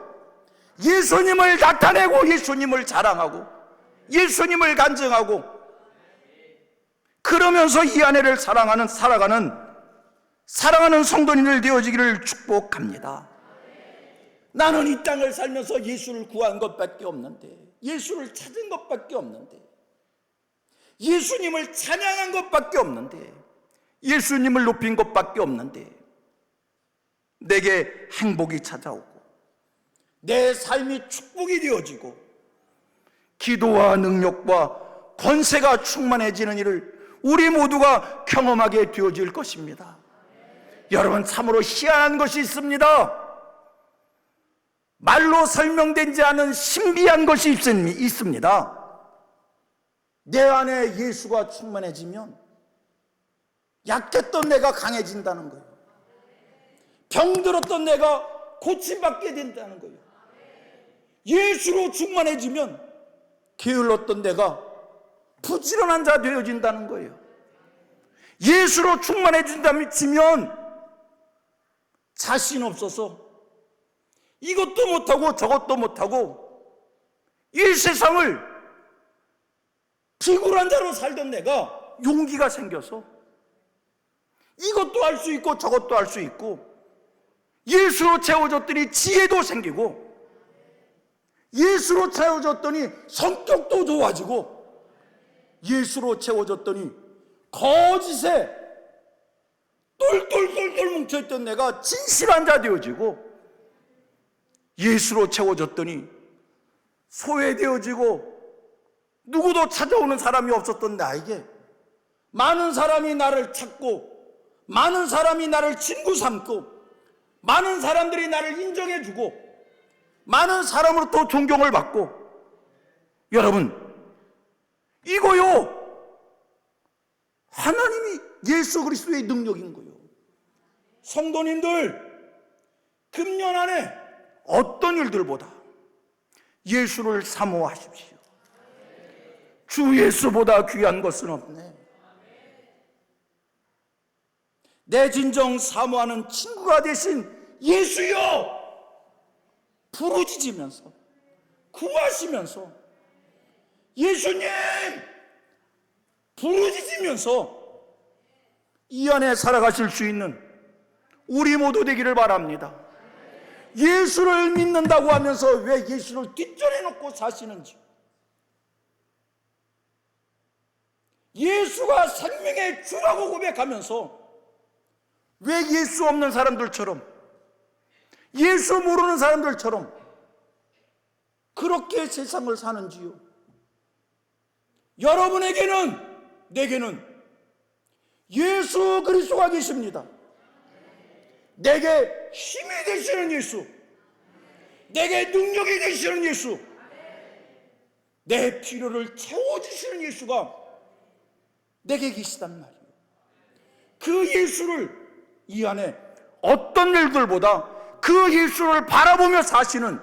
[SPEAKER 2] 예수님을 나타내고 예수님을 자랑하고 예수님을 간증하고 그러면서 이 안에를 살아가는 성도님들 되어지기를 축복합니다. 나는 이 땅을 살면서 예수를 구한 것밖에 없는데, 예수를 찾은 것밖에 없는데, 예수님을 찬양한 것밖에 없는데, 예수님을 높인 것밖에 없는데 내게 행복이 찾아오고 내 삶이 축복이 되어지고 기도와 능력과 권세가 충만해지는 일을 우리 모두가 경험하게 되어질 것입니다. 여러분, 참으로 희한한 것이 있습니다. 말로 설명되지 않은 신비한 것이 있습니다. 내 안에 예수가 충만해지면 약했던 내가 강해진다는 거예요. 병들었던 내가 고침받게 된다는 거예요. 예수로 충만해지면 게을렀던 내가 부지런한 자 되어진다는 거예요. 예수로 충만해진다면 자신 없어서 이것도 못하고 저것도 못하고 이 세상을 비굴한 자로 살던 내가 용기가 생겨서 이것도 할 수 있고 저것도 할 수 있고 예수로 채워졌더니 지혜도 생기고 예수로 채워졌더니 성격도 좋아지고 예수로 채워졌더니 거짓에 똘똘똘똘 뭉쳐있던 내가 진실한 자 되어지고 예수로 채워졌더니 소외되어지고 누구도 찾아오는 사람이 없었던 나에게 많은 사람이 나를 찾고 많은 사람이 나를 친구 삼고 많은 사람들이 나를 인정해주고 많은 사람으로부터 존경을 받고, 여러분, 이거요 하나님이 예수 그리스도의 능력인 거예요. 성도님들, 금년 안에 어떤 일들보다 예수를 사모하십시오. 주 예수보다 귀한 것은 없네. 내 진정 사모하는 친구가 되신 예수여 부르짖으면서 구하시면서 예수님 부르짖으면서 이 안에 살아가실 수 있는 우리 모두 되기를 바랍니다. 예수를 믿는다고 하면서 왜 예수를 뒷전에 놓고 사시는지, 예수가 생명의 주라고 고백하면서 왜 예수 없는 사람들처럼, 예수 모르는 사람들처럼 그렇게 세상을 사는지요? 여러분에게는, 내게는 예수 그리스도가 계십니다. 내게 힘이 되시는 예수, 내게 능력이 되시는 예수, 내 필요를 채워주시는 예수가 내게 계시단 말이에요. 그 예수를 이 안에 어떤 일들보다 그 예수를 바라보며 사시는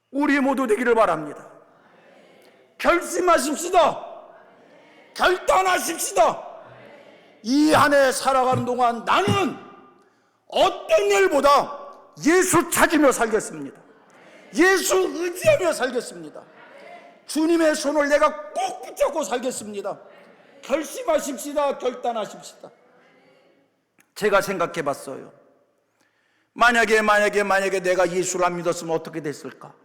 [SPEAKER 2] 우리 모두 되기를 바랍니다. 결심하십시다. 결단하십시다. 이 안에 살아가는 동안 나는 어떤 일보다 예수 찾으며 살겠습니다. 예수 의지하며 살겠습니다. 주님의 손을 내가 꼭 붙잡고 살겠습니다. 결심하십시다. 결단하십시다. 제가 생각해 봤어요. 만약에 내가 예수를 안 믿었으면 어떻게 됐을까?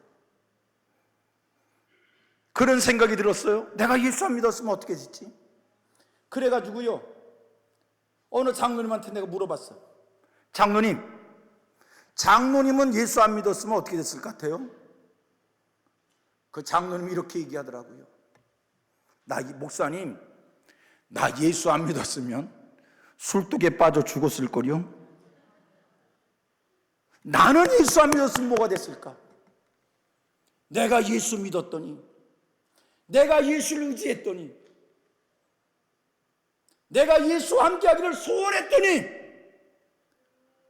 [SPEAKER 2] 그런 생각이 들었어요. 내가 예수 안 믿었으면 어떻게 됐지? 그래가지고요, 어느 장로님한테 내가 물어봤어. 장로님은 예수 안 믿었으면 어떻게 됐을 것 같아요? 그 장로님이 이렇게 얘기하더라고요. 목사님, 나 예수 안 믿었으면 술독에 빠져 죽었을 거요. 나는 예수 안 믿었으면 뭐가 됐을까? 내가 예수 믿었더니, 내가 예수를 의지했더니, 내가 예수와 함께하기를 소원했더니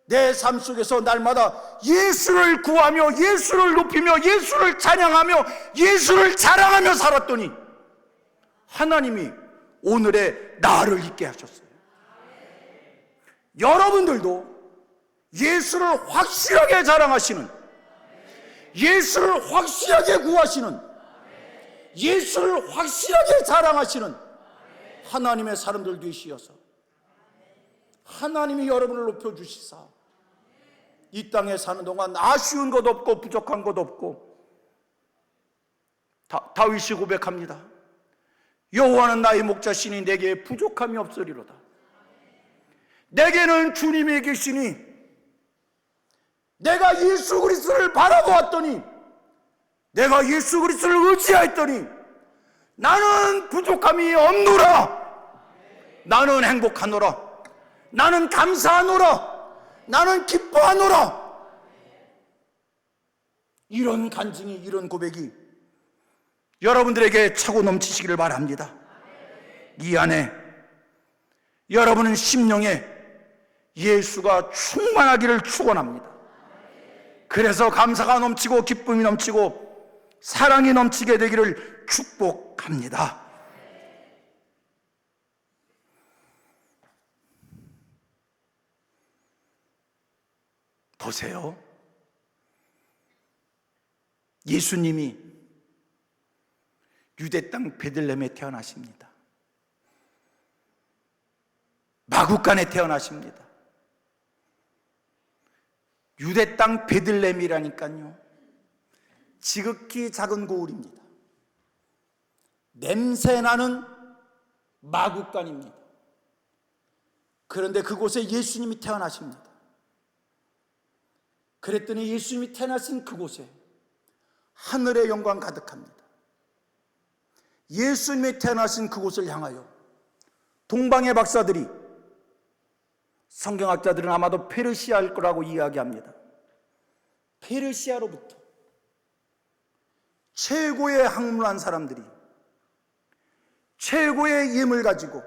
[SPEAKER 2] 내 삶 속에서 날마다 예수를 구하며 예수를 높이며 예수를 찬양하며 예수를 자랑하며 살았더니 하나님이 오늘의 나를 있게 하셨어요. 여러분들도 예수를 확실하게 자랑하시는, 예수를 확실하게 구하시는, 예수를 확실하게 자랑하시는 하나님의 사람들 되시어서 하나님이 여러분을 높여주시사 이 땅에 사는 동안 아쉬운 것 없고 부족한 것 없고, 다윗이 고백합니다. 여호와는 나의 목자시니 내게 부족함이 없으리로다. 내게는 주님이 계시니 내가 예수 그리스도를 바라보았더니, 내가 예수 그리스도를 의지하였더니 나는 부족함이 없노라. 나는 행복하노라. 나는 감사하노라. 나는 기뻐하노라. 이런 간증이, 이런 고백이 여러분들에게 차고 넘치시기를 바랍니다. 이 안에 여러분은 심령에 예수가 충만하기를 축원합니다. 그래서 감사가 넘치고 기쁨이 넘치고 사랑이 넘치게 되기를 축복합니다. 보세요. 예수님이 유대 땅 베들레헴에 태어나십니다. 마구간에 태어나십니다. 유대 땅 베들레헴이라니까요, 지극히 작은 고을입니다. 냄새나는 마구간입니다. 그런데 그곳에 예수님이 태어나십니다. 그랬더니 예수님이 태어나신 그곳에 하늘의 영광 가득합니다. 예수님이 태어나신 그곳을 향하여 동방의 박사들이, 성경학자들은 아마도 페르시아일 거라고 이야기합니다. 페르시아로부터 최고의 학문을 한 사람들이 최고의 예물 가지고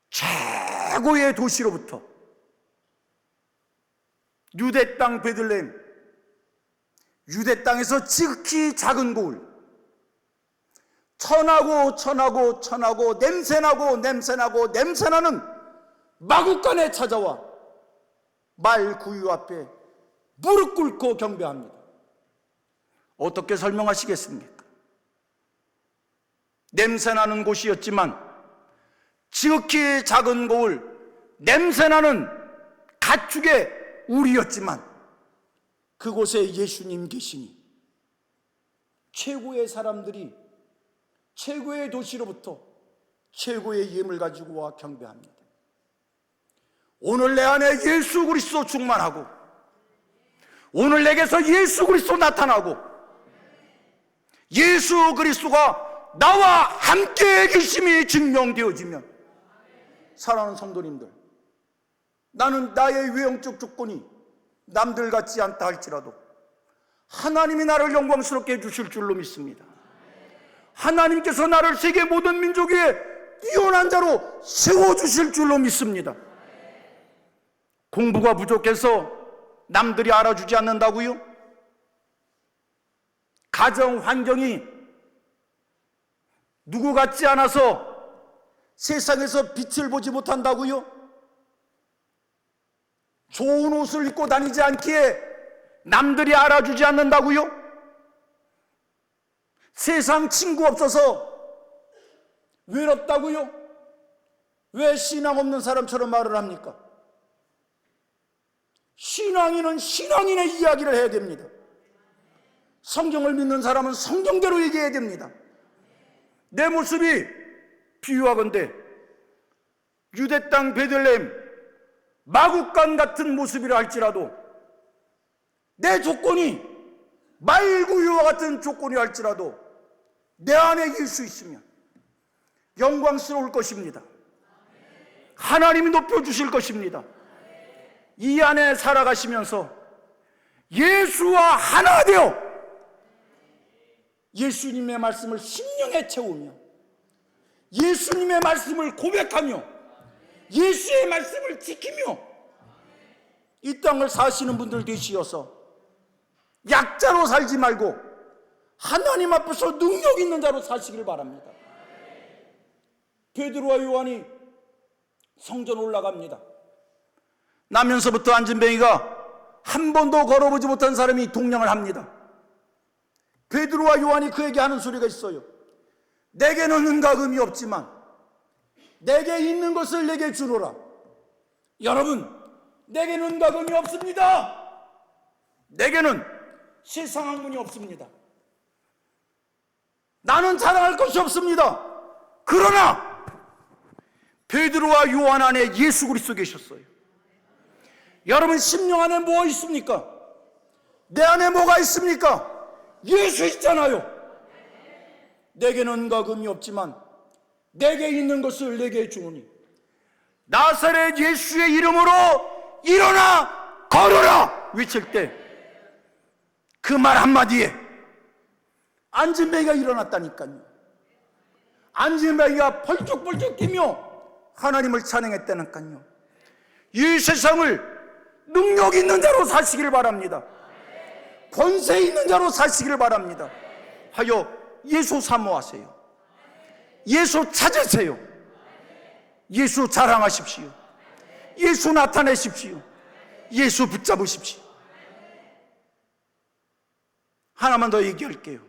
[SPEAKER 2] 최고의 도시로부터 유대 땅 베들레헴, 유대 땅에서 지극히 작은 고을, 천하고 냄새나는 마구간에 찾아와 말 구유 앞에 무릎 꿇고 경배합니다. 어떻게 설명하시겠습니까? 냄새나는 곳이었지만, 지극히 작은 고을, 냄새나는 가축의 우리였지만 그곳에 예수님 계시니 최고의 사람들이 최고의 도시로부터 최고의 예물 가지고 와 경배합니다. 오늘 내 안에 예수 그리스도 충만하고, 오늘 내게서 예수 그리스도 나타나고, 예수 그리스도가 나와 함께 계심이 증명되어지면, 사랑하는 성도님들, 나는 나의 외형적 조건이 남들 같지 않다 할지라도 하나님이 나를 영광스럽게 해주실 줄로 믿습니다. 하나님께서 나를 세계 모든 민족 위에 뛰어난 자로 세워주실 줄로 믿습니다. 공부가 부족해서 남들이 알아주지 않는다고요? 가정 환경이 누구 같지 않아서 세상에서 빛을 보지 못한다고요? 좋은 옷을 입고 다니지 않기에 남들이 알아주지 않는다고요? 세상 친구 없어서 외롭다고요? 왜 신앙 없는 사람처럼 말을 합니까? 신앙인은 신앙인의 이야기를 해야 됩니다. 성경을 믿는 사람은 성경대로 얘기해야 됩니다. 내 모습이 비유하건대 유대 땅 베들레헴 마국간 같은 모습이라 할지라도, 내 조건이 말구유와 같은 조건이 할지라도 내 안에 예수 있으면 영광스러울 것입니다. 하나님이 높여주실 것입니다. 이 안에 살아가시면서 예수와 하나 되어 예수님의 말씀을 심령에 채우며 예수님의 말씀을 고백하며 예수의 말씀을 지키며 이 땅을 사시는 분들 되시어서 약자로 살지 말고 하나님 앞에서 능력 있는 자로 사시길 바랍니다. 베드로와 요한이 성전 올라갑니다. 나면서부터 안진뱅이가 한 번도 걸어보지 못한 사람이 동냥을 합니다. 베드로와 요한이 그에게 하는 소리가 있어요. 내게는 은과 금이 없지만 내게 있는 것을 내게 주노라. 여러분, 내게는 은과 금이 없습니다. 내게는 세상 학문이 없습니다. 나는 자랑할 것이 없습니다. 그러나 베드로와 요한 안에 예수 그리스도 계셨어요. 여러분, 심령 안에 뭐가 있습니까? 내 안에 뭐가 있습니까? 예수 있잖아요. 내게는 은과 금이 없지만 내게 있는 것을 내게 주노니 나사렛 예수의 이름으로 일어나 걸어라 외칠 때 그 말 한마디에 안진뱅이가 일어났다니까요. 안진뱅이가 벌쩍벌쩍 뛰며 하나님을 찬양했다니까요. 이 세상을 능력 있는 자로 사시기를 바랍니다. 권세 있는 자로 사시기를 바랍니다. 하여 예수 사모하세요. 예수 찾으세요. 예수 자랑하십시오. 예수 나타내십시오. 예수 붙잡으십시오. 하나만 더 얘기할게요.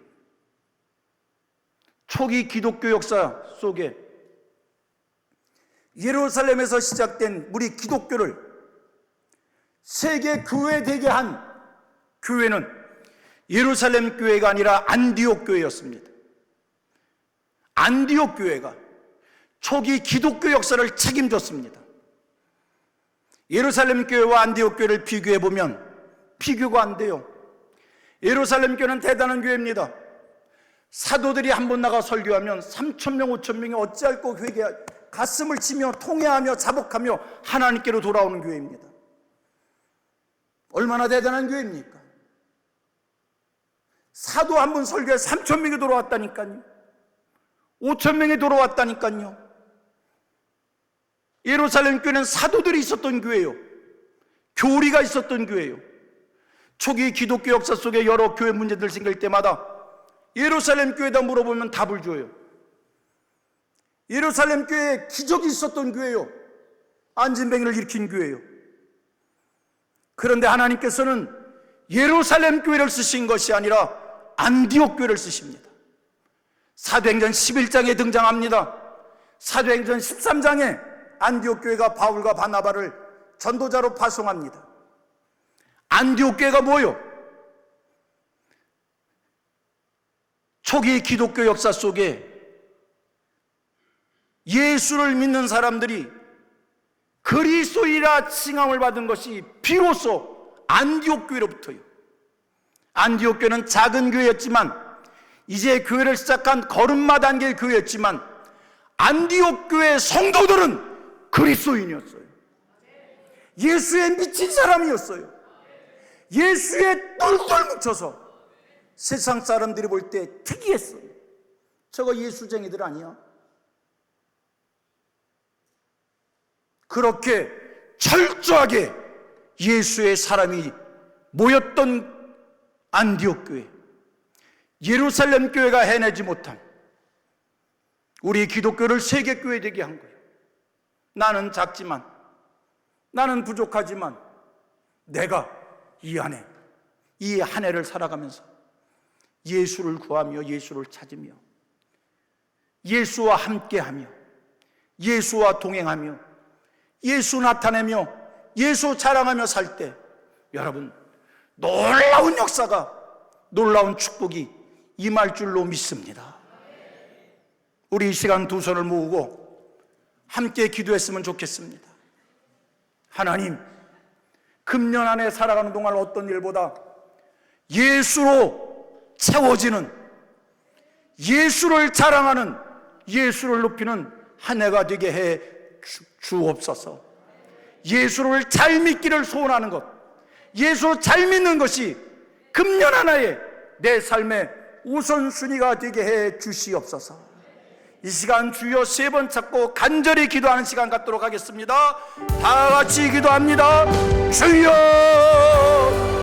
[SPEAKER 2] 초기 기독교 역사 속에 예루살렘에서 시작된 우리 기독교를 세계 교회되게 한 교회는 예루살렘 교회가 아니라 안디옥 교회였습니다. 안디옥 교회가 초기 기독교 역사를 책임졌습니다. 예루살렘 교회와 안디옥 교회를 비교해 보면 비교가 안 돼요. 예루살렘 교회는 대단한 교회입니다. 사도들이 한 번 나가 설교하면 3,000명, 5,000명이 어찌할꼬 회개 가슴을 치며 통회하며 자복하며 하나님께로 돌아오는 교회입니다. 얼마나 대단한 교회입니까? 사도 한 번 설교에 3,000명이 돌아왔다니까요. 5,000명이 돌아왔다니까요. 예루살렘 교회는 사도들이 있었던 교회예요. 교리가 있었던 교회예요. 초기 기독교 역사 속에 여러 교회 문제들 생길 때마다 예루살렘 교회에다 물어보면 답을 줘요. 예루살렘 교회에 기적이 있었던 교회예요. 안진뱅이를 일으킨 교회예요. 그런데 하나님께서는 예루살렘 교회를 쓰신 것이 아니라 안디옥 교회를 쓰십니다. 사도행전 11장에 등장합니다. 사도행전 13장에 안디옥 교회가 바울과 바나바를 전도자로 파송합니다. 안디옥 교회가 뭐요? 초기 기독교 역사 속에 예수를 믿는 사람들이 그리스도이라 칭함을 받은 것이 비로소 안디옥 교회로부터요. 안디옥 교회는 작은 교회였지만 이제 교회를 시작한 걸음마 단계의 교회였지만 안디옥 교회 성도들은 그리스도인이었어요. 예수에 미친 사람이었어요. 예수에 똘똘 묻혀서 세상 사람들이 볼 때 특이했어요. 저거 예수쟁이들 아니야? 그렇게 철저하게 예수의 사람이 모였던 안디옥 교회, 예루살렘 교회가 해내지 못한 우리 기독교를 세계교회 되게 한 거예요. 나는 작지만, 나는 부족하지만 내가 이 안에 이 한 해를 살아가면서 예수를 구하며 예수를 찾으며 예수와 함께하며 예수와 동행하며 예수 나타내며 예수 자랑하며 살 때 여러분 놀라운 역사가, 놀라운 축복이 임할 줄로 믿습니다. 우리 이 시간 두 손을 모으고 함께 기도했으면 좋겠습니다. 하나님, 금년 안에 살아가는 동안 어떤 일보다 예수로 채워지는, 예수를 자랑하는, 예수를 높이는 한 해가 되게 해 주옵소서. 예수를 잘 믿기를 소원하는 것, 예수 잘 믿는 것이 금년 하나에 내 삶의 우선순위가 되게 해 주시옵소서. 이 시간 주여 세 번 찾고 간절히 기도하는 시간 갖도록 하겠습니다. 다 같이 기도합니다. 주여